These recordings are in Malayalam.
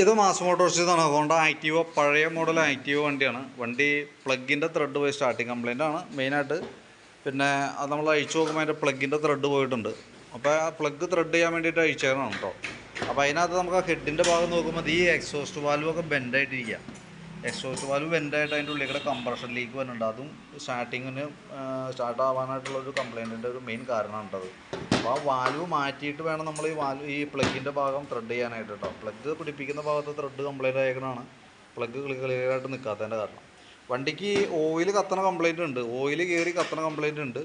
ഇത് മാസ് മോട്ടോഴ്സിൽ നിന്നാണ്. ഹോണ്ട ആക്റ്റീവ പഴയ മോഡൽ ആക്റ്റീവ വണ്ടിയാണ്. വണ്ടി പ്ലഗിൻ്റെ ത്രെഡ് പോയി സ്റ്റാർട്ടിങ് കംപ്ലൈൻ്റ് ആണ് മെയിനായിട്ട്. പിന്നെ അത് നമ്മൾ അഴിച്ചു നോക്കുമ്പോൾ അതിൻ്റെ പ്ലഗിൻ്റെ ത്രെഡ് പോയിട്ടുണ്ട്. അപ്പോൾ ആ പ്ലഗ് ത്രെഡ് ചെയ്യാൻ വേണ്ടിയിട്ട് അഴിച്ചേക്കണം കേട്ടോ. അപ്പോൾ അതിനകത്ത് നമുക്ക് ആ ഹെഡിൻ്റെ ഭാഗം നോക്കുമ്പോൾ ഈ എക്സോസ്റ്റ് വാൽവൊക്കെ ബെൻഡായിട്ടിരിക്കുക. എക്സോസ്റ്റ് വാൽവ് ബെൻഡായിട്ട് അതിൻ്റെ ഉള്ളിൽ കൂടെ കംപ്രഷൻ ലീക്ക് വരുന്നുണ്ട്. അതും സ്റ്റാർട്ടിങ്ങിന് സ്റ്റാർട്ട് ആവാനായിട്ടുള്ളൊരു കംപ്ലൈൻറ്റിൻ്റെ ഒരു മെയിൻ കാരണമാണ് കേട്ടത്. അപ്പോൾ ആ വാൽവ് മാറ്റിയിട്ട് വേണം നമ്മൾ ഈ പ്ലഗിൻ്റെ ഭാഗം ത്രെഡ് ചെയ്യാനായിട്ട് കേട്ടോ. പ്ലഗ് പിടിപ്പിക്കുന്ന ഭാഗത്ത് ത്രെഡ് കംപ്ലൈൻറ്റ് ആയേക്കണതാണ് പ്ലഗ് ക്ലിയറായിട്ട് നിൽക്കാത്തതിൻ്റെ കാരണം. വണ്ടിക്ക് ഓയിൽ കത്തണ കംപ്ലൈൻറ്റ് ഉണ്ട്, ഓയിൽ കയറി കത്തണ കംപ്ലൈൻറ്റ് ഉണ്ട്.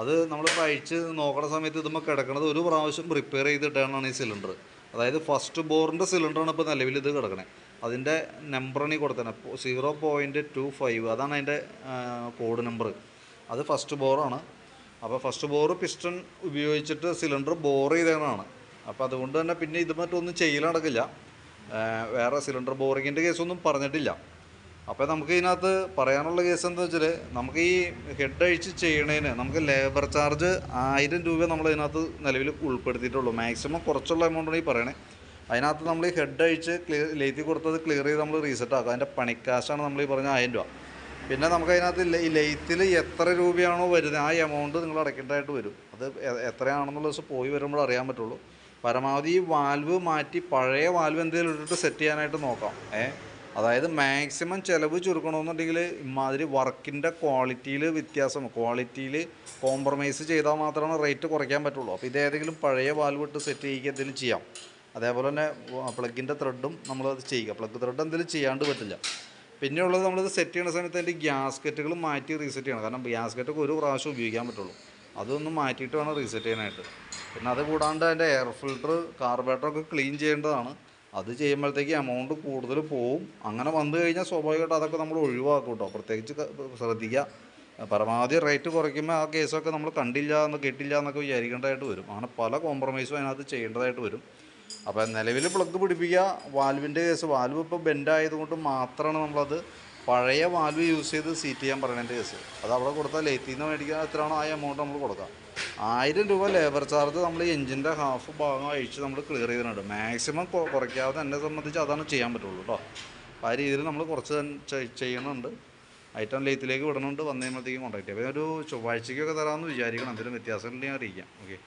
അത് നമ്മളിപ്പോൾ അഴിച്ച് നോക്കുന്ന സമയത്ത് ഇതുമ്പോൾ കിടക്കണത് ഒരു പ്രാവശ്യം റിപ്പയർ ചെയ്തിട്ടാണ് ഈ സിലിണ്ടർ. അതായത് ഫസ്റ്റ് ബോറിൻ്റെ സിലിണ്ടറാണ് ഇപ്പോൾ നിലവിൽ ഇത് കിടക്കണേ. അതിൻ്റെ നമ്പറാണ് ഈ കൊടുത്തത് 0.25, അതാണ് അതിൻ്റെ കോഡ് നമ്പർ. അത് ഫസ്റ്റ് ബോറാണ്. അപ്പോൾ ഫസ്റ്റ് ബോറ് പിസ്റ്റൺ ഉപയോഗിച്ചിട്ട് സിലിണ്ടർ ബോർ ചെയ്തതാണ്. അപ്പോൾ അതുകൊണ്ട് തന്നെ പിന്നെ ഇത് മറ്റൊന്നും ചെയ്യൽ നടക്കില്ല. വേറെ സിലിണ്ടർ ബോറിങ്ങിൻ്റെ കേസൊന്നും പറഞ്ഞിട്ടില്ല. അപ്പോൾ നമുക്ക് ഇതിനകത്ത് പറയാനുള്ള കേസ് എന്താ വെച്ചാൽ, നമുക്ക് ഈ ഹെഡ് അഴിച്ച് ചെയ്യണതിന് നമുക്ക് ലേബർ ചാർജ് 1000 രൂപ നമ്മൾ ഇതിനകത്ത് നിലവിൽ ഉൾപ്പെടുത്തിയിട്ടുള്ളൂ. മാക്സിമം കുറച്ചുള്ള എമൗണ്ടാണ് ഈ പറയണേ. അതിനകത്ത് നമ്മൾ ഈ ഹെഡ് അഴിച്ച് ലേത്തി കൊടുത്തത് ക്ലിയർ ചെയ്ത് നമ്മൾ റീസെറ്റ് ആക്കുക. അതിൻ്റെ പണിക്കാശാണ് നമ്മൾ ഈ പറഞ്ഞ 1000 രൂപ. പിന്നെ നമുക്ക് അതിനകത്ത് ഈ ലെയ്ത്തിൽ എത്ര രൂപയാണോ വരുന്നത് ആ എമൗണ്ട് നിങ്ങൾ അടയ്ക്കേണ്ടതായിട്ട് വരും. അത് എത്രയാണെന്നുള്ള ദിവസം പോയി വരുമ്പോൾ അറിയാൻ പറ്റുള്ളൂ. പരമാവധി ഈ വാൽവ് മാറ്റി പഴയ വാൽവ് എന്തെങ്കിലും ഇട്ടിട്ട് സെറ്റ് ചെയ്യാനായിട്ട് നോക്കാം. അതായത് മാക്സിമം ചിലവ് ചുരുക്കണമെന്നുണ്ടെങ്കിൽ ഇമാതിരി വർക്കിൻ്റെ ക്വാളിറ്റിയിൽ ക്വാളിറ്റിയിൽ കോംപ്രമൈസ് ചെയ്താൽ മാത്രമാണ് റേറ്റ് കുറയ്ക്കാൻ പറ്റുള്ളൂ. അപ്പോൾ ഇതേതെങ്കിലും പഴയ വാൽവ് ഇട്ട് സെറ്റ് ചെയ്യുക എന്തെങ്കിലും ചെയ്യാം. അതേപോലെ തന്നെ പ്ലഗിൻ്റെ ത്രെഡും നമ്മളത് ചെയ്യുക. പ്ലഗ് ത്രെഡ് എന്തെങ്കിലും ചെയ്യാണ്ട് പറ്റില്ല. പിന്നെയുള്ളത് നമ്മളിത് സെറ്റ് ചെയ്യുന്ന സമയത്ത് അതിൻ്റെ ഗ്യാസ്കറ്റുകൾ മാറ്റി റീസെറ്റ് ചെയ്യണം. കാരണം ഗ്യാസ്കറ്റൊക്കെ ഒരു പ്രാവശ്യം ഉപയോഗിക്കാൻ പറ്റുള്ളൂ. അതൊന്നും മാറ്റിയിട്ട് വേണം റീസെറ്റ് ചെയ്യാനായിട്ട്. പിന്നെ അത് കൂടാണ്ട് അതിൻ്റെ എയർ ഫിൽറ്റർ കാർബറേറ്ററൊക്കെ ക്ലീൻ ചെയ്യേണ്ടതാണ്. അത് ചെയ്യുമ്പോഴത്തേക്ക് എമൗണ്ട് കൂടുതൽ പോവും. അങ്ങനെ വന്നു കഴിഞ്ഞാൽ സ്വാഭാവികമായിട്ട് അതൊക്കെ നമ്മൾ ഒഴിവാക്കും കേട്ടോ. പ്രത്യേകിച്ച് ശ്രദ്ധിക്കുക. പരമാവധി റേറ്റ് കുറയ്ക്കുമ്പോൾ ആ കേസൊക്കെ നമ്മൾ കേട്ടില്ല എന്നൊക്കെ വിചാരിക്കേണ്ടതായിട്ട് വരും. അങ്ങനെ പല കോംപ്രമൈസും അതിനകത്ത് ചെയ്യേണ്ടതായിട്ട് വരും. അപ്പോൾ നിലവിൽ പ്ലഗ് പിടിപ്പിക്കുക. വാൽവിൻ്റെ കേസ്, വാൽവ് ഇപ്പോൾ ബെൻഡായതുകൊണ്ട് മാത്രമാണ് നമ്മളത് പഴയ വാൽവ് യൂസ് ചെയ്ത് സീറ്റ് ചെയ്യാൻ പറയുന്നതിൻ്റെ കേസ്. അത് അവിടെ കൊടുത്താൽ ലേത്തിൽ നിന്ന് മേടിക്കാൻ എത്രയാണോ ആ എമൗണ്ട് നമ്മൾ കൊടുക്കാം. 1000 രൂപ ലേബർ ചാർജ് നമ്മൾ ഈ എഞ്ചിൻ്റെ ഹാഫ് ഭാഗം അഴിച്ച് നമ്മൾ ക്ലിയർ ചെയ്തിട്ടുണ്ട്. മാക്സിമം കുറയ്ക്കാതെ എന്നെ സംബന്ധിച്ച് അതാണ് ചെയ്യാൻ പറ്റുള്ളൂ കേട്ടോ. ആ രീതിയിൽ നമ്മൾ കുറച്ച് ചെയ്യണമുണ്ട്. ഐറ്റം ലേത്തിലേക്ക് വിടണമുണ്ട്. വന്നു കഴിയുമ്പോഴത്തേക്കും കോൺടാക്ട് ചെയ്യാം. അപ്പോൾ ഒരു ചൊവ്വാഴ്ചയ്ക്കൊക്കെ തരാമെന്ന് വിചാരിക്കണം. എന്തെങ്കിലും വ്യത്യാസം ഉണ്ടെങ്കിൽ അറിയിക്കാം. ഓക്കെ.